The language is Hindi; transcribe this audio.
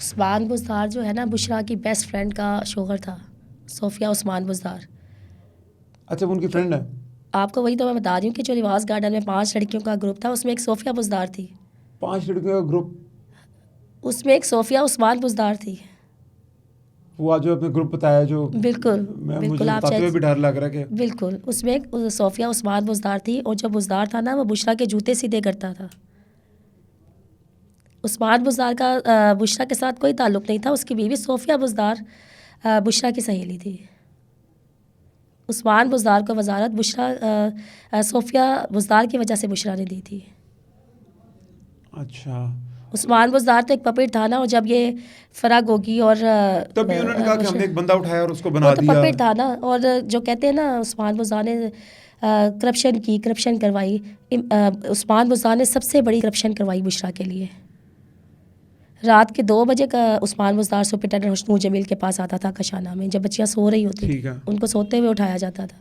उस्मान बुज़दार जो है ना, बुशरा की बेस्ट फ्रेंड का शोहर था, सोफिया उस्मान बुज़दार। अच्छा, वो उनकी फ्रेंड है। आपको वही तो मैं बता रही हूँ कि जो रिवाज गार्डन में 5 लड़कियों का ग्रुप था, उसमें एक सोफिया बुज़दार थी। 5 लड़कियों का ग्रुप? उसमें एक सोफिया उस्मान बुज़दार थी। वो आज जो आपने ग्रुप बताया जो, बिल्कुल, मैं मुझे बिल्कुल आप बताते हुए शायद भी डर लग रहा है कि बिल्कुल, उसमें एक सोफिया उस्मान बुज़दार थी और जो बुज़दार था ना, वो बुशरा के जूते सीधे करता था। उस्मान बुज़दार का बुशरा के साथ कोई ताल्लुक़ नहीं था, उसकी बीवी सोफिया बुज़दार बुशरा की सहेली थी। उस्मान बुज़दार को वज़ारत सोफिया बुज़दार की वजह से बुशरा ने दी थी। अच्छा, उस्मान बुज़दार तो एक पपेट था ना, और जब ये फ़राग होगी और तभी उन्होंने कहा कि हमने एक बंदा उठाया और उसको वो बना तो दिया। पपेट था ना। और जो कहते हैं ना, उस्मान बुज़दार ने करप्शन करवाई। उस्मान बुज़दार ने सबसे बड़ी करप्शन करवाई बुशरा के लिए। रात के 2 बजे का उस्मान बुज़दार सुपरिटेंडेंट हुस्नू जमील के पास आता था कशाना में, जब बच्चियाँ सो रही होती थी, ठीक है। उनको सोते हुए उठाया जाता था।